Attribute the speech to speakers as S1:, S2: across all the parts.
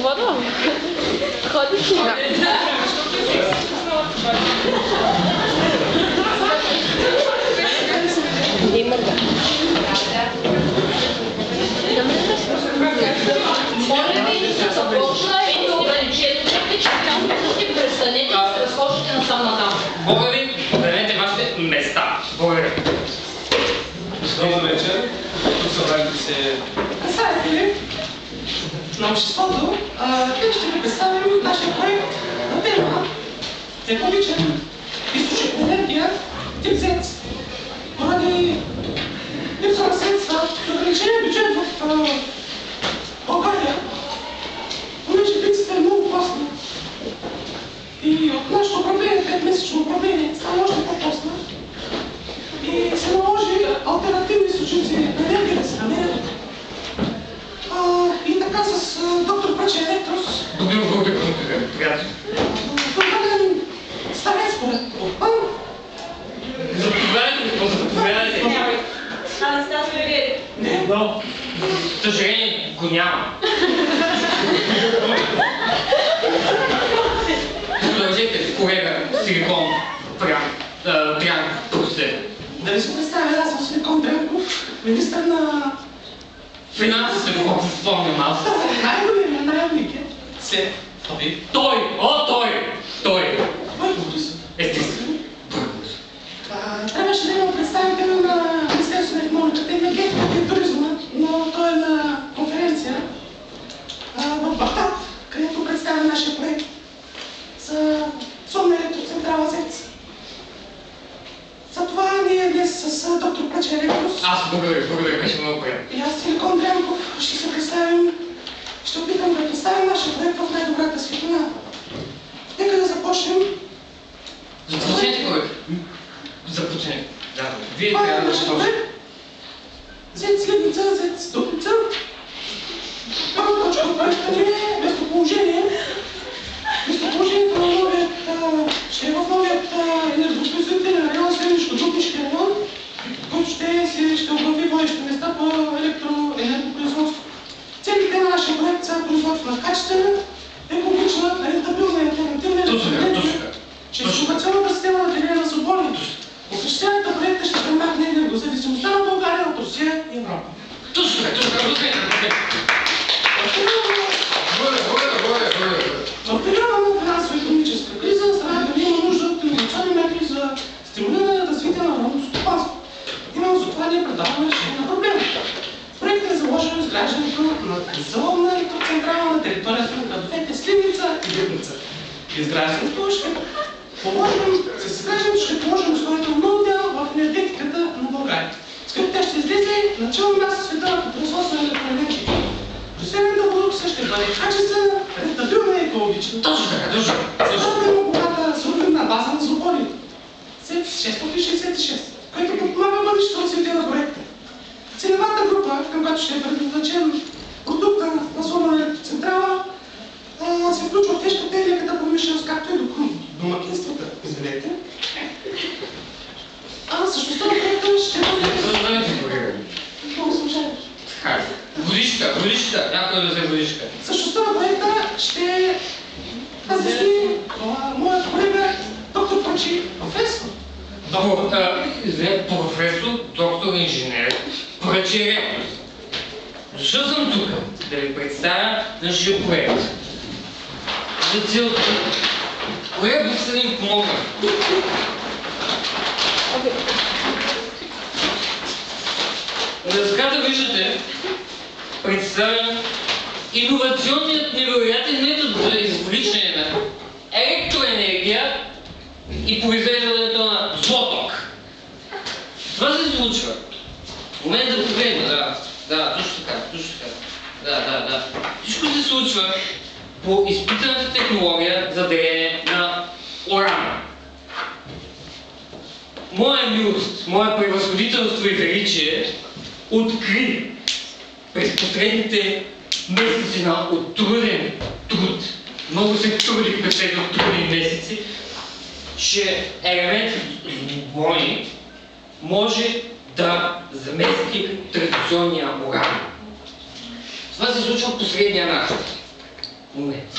S1: Вода? Ходиш ли? Да. Има да.
S2: Моля ви да започна и да ограничението, че ще престанете да се разхождате насам натам.
S3: Моля ви, вземете вашите места. Благодаря.
S4: Добър вечер. Тук събраните се представители на обществото. Те ще ви представим нашия проект на тема екологичен източник на енергия тип Z. Поради липса на средства и ограничения бюджет в България, понеже принципът е много постна и от нашето управление, 5-месечно управление, става още по-постна и се наложи алтернативни източници на енергия да се намерят. И така с доктор Праче Електрос, доктор старец от ПАН.
S3: Заповядайте.
S2: Анастасия Вери.
S4: Не.
S3: Но, съжаление, го няма. Продължете, колега Силикон Дрянков, простете.
S4: Да ви се представя, аз съм Силикон Дрянков, министър на
S3: Финансите, доколко се спомням аз.
S4: най-големия, най-великият се Фаби.
S3: Той! Той!
S4: Бойко Борисов.
S3: Естествено.
S4: Трябваше да има представител на Министерството на икономиката, енергетиката и туризма, но той е на конференция в Бахтат, където представя нашия проект за сонна електроцентрала ЗЕЦ. Затова ние днес с доктор Праче Електрос.
S3: Аз благодаря, беше много приятно.
S4: И аз, Силикон Дрянков, ще се представим, ще опитам да представим нашия проект в най-добрата светлина. Нека да започнем.
S3: Започнете, колега. Започнете. Да, вие
S4: Това е
S3: трябва да
S4: нашия
S3: започнете.
S4: проект. ЗЕЦ следница, ЗЕЦ ступница. Първа точка от проекта ни е местоположение. Местоположението на новият ще е в новият енергопроизводителен район, Среднишко-Дупнишки район, който ще оглави водещи места по електроенергопроизводство. Целите на нашия проект са производство на качествена, екологична, рентабилна и алтернативна електроенергия, чрез инновационната система на деление на свободни. Осъществяването на проекта ще премахне енергозависимостта на България от Русия и Европа.
S3: Точно така.
S4: В периода на финансово-икономическа криза страната има нужда от инновационни мерки за стимулиране на развитие на народното стопанство. Именно за това ние предлагаме решение на проблема. В проекта е заложено изграждането на заловна електроцентрала на територията на градовете Сливница и Дупница. Изграждането ще положим условието на нов дял в енергетиката на България, с като тя ще излезе на челно място в света по производство на електроенергия. Произведената продукция ще бъде качествена, рентабилна и екологична.
S3: Точно така.
S4: Особено богата суровинна база на злополите. СЕЦ-666, което подпомага бъдещето развитие на проекта. Целевата група, към която ще е предназначен продукта на злобна електроцентрала, се включва в тежката и леката промишленост, както и домакинствата. Извинете. Същността на проекта ще бъде... Много слушаваш.
S3: Водичка. Някой да взе водичка.
S4: Същността на проекта ще разясни моят колега доктор Праче, професор.
S3: Професор, доктор, инженер, Праче Електрос. Защо съм тук? Да ви представя нашия проект. За целта, колега бих се да им помогна. На ската виждате, представя иновационният невероятен метод за извличане на електроенергия и произвеждането на злоток. Това се случва. В момента да погледна, да, точно така. Да. Всичко се случва по изпитаната технология за деление на урана. Моя милост, мое превъзходителство и величие откри през последните месеци на труден труд, много се трудих през тези трудни месеци, че елементът злобойни може да замести традиционния уран. Това се случва последния начин. момент.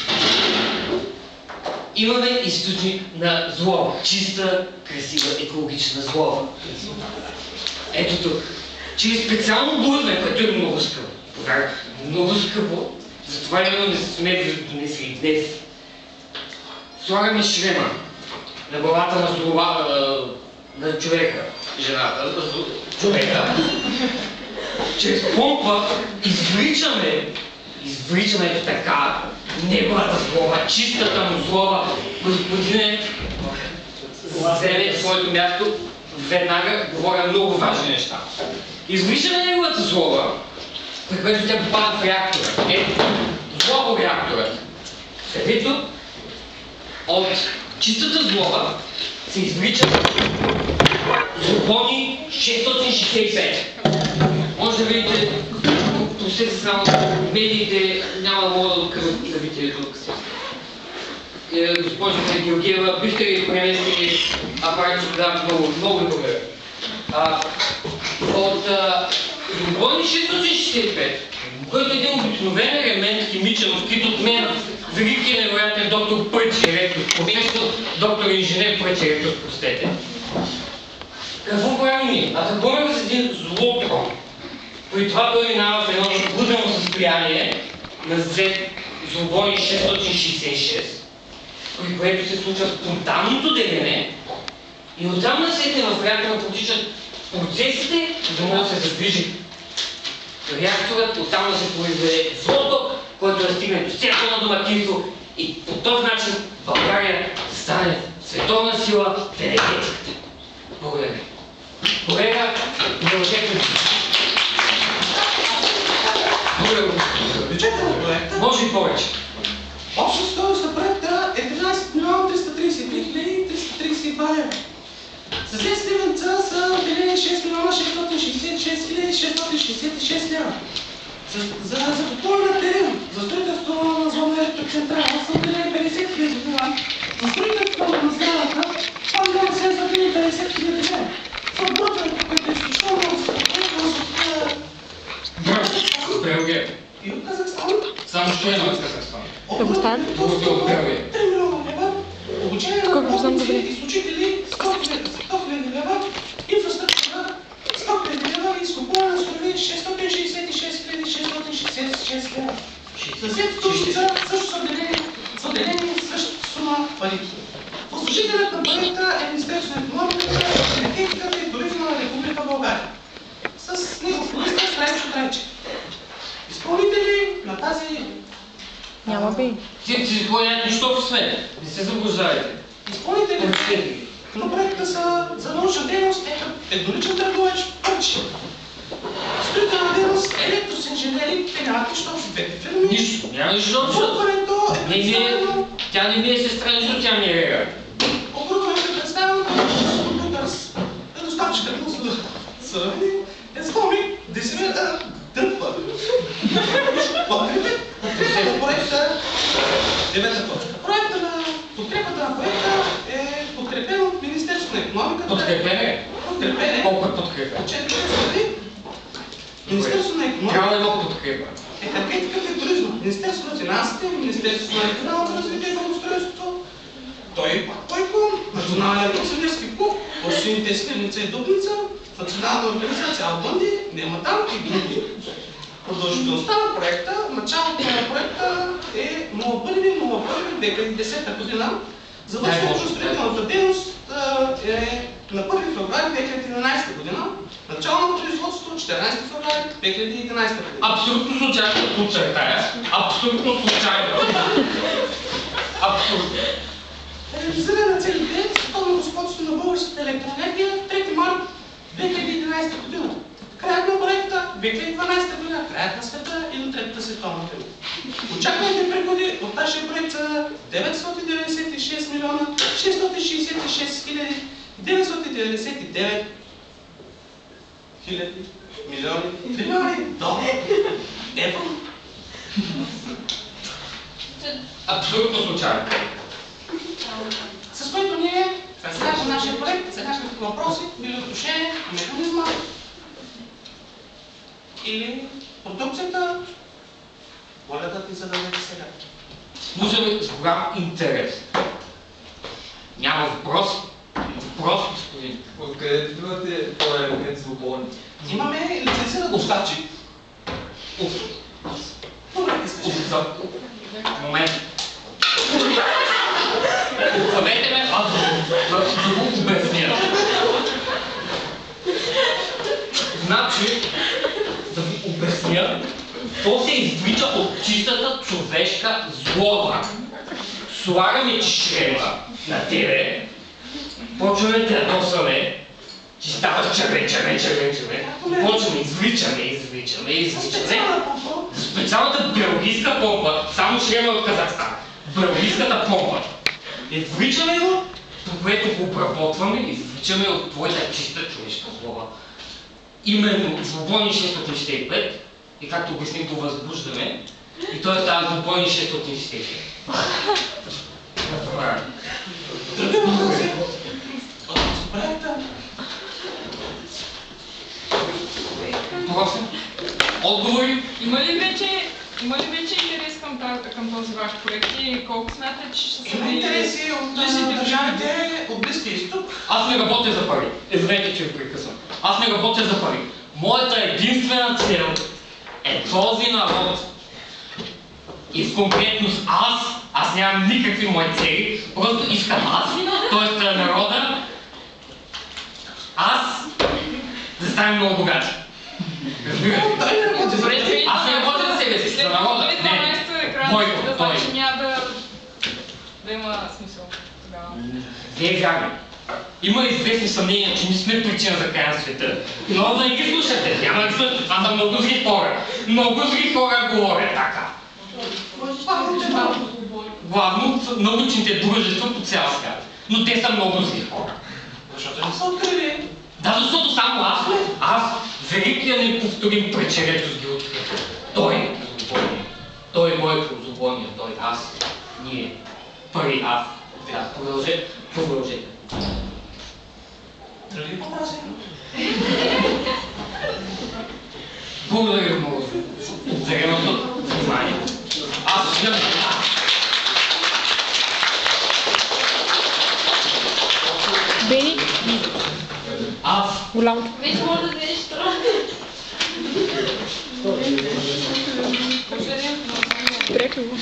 S3: Имаме източник на злоба. Чиста, красива, екологична злоба. Ето тук. Чрез специално оборудване, което е много скъпо. Повярвах, много скъпо. Затова именно не сме ви донесли днес. Слагаме шлема на главата на злоба, на човека, жената, човека. Чрез помпа извличаме така неговата злоба, чистата му злоба. Господине, вземе своето място, веднага говоря много важни неща. Извличаме неговата злоба, при което тя попада в реактора. Ето, злобореакторът, където от чистата злоба се извличат злобони 665. Може да видите, посети само медиите, няма да мога да откривате тук. Госпожа Георгиева, бихте ли преместили апарат, ще дам много добре. От злобони 665, който е един обикновен елемент химичен, открит от мен, великият невероятен доктор Пръчерето, професор, доктор инженер Пръчерето, простете. Какво правим ние? Атакуваме с един злотрон. При това той минава в едно заблудено състояние на Z злобони 666, при което се случва спонтанното делене и оттам насетне в реактора протичат процесите, за да може да се задвижи реакторът, оттам да се произведе злото, което да стигне до всяко едно домакинство и по този начин България да стане световна сила в енергетиката. Благодаря. Колега, продължете.
S4: Бюджетът на проекта
S3: Може и повече.
S4: Обща стойност на проекта е 13 милиона 333 хиляди 332 лева. За средственца са отделени 6 милиона 666 хиляди 666 лева. За закупуване на терен, за строителство на зона електроцентрала са отделени 50 хиляди лева. За строителство на сградата 2 милиона 750 хиляди лева. За оборудването, което е изключително скъпо,
S3: Белгия.
S4: и от Казахстан.
S3: Само що има от Казахстан.
S1: Дагестан?
S4: 3 милиона лева. Обучение на работници и служители 100 хиляди лева. Инфраструктура 100 хиляди лева и изкупуване на сурови 666 хиляди 666 лева. Съседството също са отделени същата сума пари. Възложителят на проекта е Министерството на икономиката, енергетиката и туризма на Република България. С негов министър Трайчо Трайчев. Изпълнители на тази...
S1: Няма би.
S3: Ти си поемат нищо в света. Не се заблуждавайте.
S4: Изпълнители на проекта са за научна дейност едноличен търговец Пърчи. Строителна дейност електросинженери, те нямат нищо общо двете фирми.
S3: Нищо. Няма нищо общо.
S4: Оборудването е представено...
S3: Тя не ми е сестра, нищо тя ми е рега.
S4: Оборудването е представено с доставчика на съвременни ескоми, десимета, дърпа. Проекта, девета точка. Подкрепата на проекта е подкрепен от Министерството на икономиката.
S3: Подкрепене?
S4: Подкрепене.
S3: Колко е подкрепа?
S4: 4 страни. Министерството на
S3: Трябва
S4: икономиката.
S3: едно подкрепа.
S4: Енергетиката и туризма. Министерството на финансите, Министерството на регионалното развитие и благоустройството. Той Койко, Националният русинерски клуб, Русините Сливница и Дупница, Национална организация Албанди, Нематан и други. Продължителността на проекта, началото на проекта е 1.1.2010 година. Завършването на строителната дейност е на 1 февруари 2011 година. Начало на производството 14 февруари 2011 година.
S3: Абсолютно случайно подчертая. Абсолютно случайно. Абсолютно.
S4: Реализиране на целите световно господство на българската електроенергия 3 март 2011 година. Краят на проекта 2012 година, краят на света и до Третата световна война. Очакваните приходи от нашия проект са 996 милиона 666 хиляди 999 хиляди милиони долари. Евро.
S3: Абсолютно случайно.
S4: С което ние разглеждаме нашия проект, сегашните въпроси, били отношение, механизма или продукцията, моля да ти зададете сега.
S3: Слушаме с голям интерес. Няма въпрос. Въпрос, господин.
S5: Откъде идвате по-елемент свободни?
S4: Имаме лицензия на доставчик. Добре, искаш.
S3: Момент. Оставете ме, аз да го обясня. Значи, да ви обясня, то се извлича от чистата човешка злоба. Слагаме ти шлема на тебе, почваме да ядосваме, че ставаш червен. Почваме, извличаме. Специалната белгийска помпа, само шлема от Казахстан. Белгийската помпа. Извличаме го, по което го обработваме, извличаме от твоята чиста човешка злоба. Именно злобойни 665, и както обясним, го възбуждаме, и той става злобойни 665. Добре. Въпроси? Отговори?
S1: Има ли вече интерес към този ваш проект и колко смятате, че ще се
S4: Има интереси от държавите от Близкия изток.
S3: Аз не работя за пари. Извинете, че ви прекъсвам. Аз не работя за пари. Моята единствена цел е този народ. И в конкретност аз нямам никакви мои цели, просто искам т.е. народа, да станем много богати. Разбирате? Аз не работя за себе си, за народа. Не, Бойко, той.
S1: Няма да има смисъл тогава.
S3: Не е вярно. Има известни съмнения, че не сме причина за края на света. Но да не ги слушате, няма да ги слушате. Това са много зли хора. Много зли хора говорят така. Главно научните дружества по цял свят. Но те са много зли хора.
S4: Защото не са открили.
S3: Да, защото само аз, великият неповторим пречерето ги открива. Той е моето злобойния, той, аз, ние, пари, аз. Продължете.
S4: Дали го мрази?
S3: Благодаря ви много за увереното внимание. Аз ще
S1: Бени, голямото.
S2: Вече може да видиш това.
S1: Трекли го.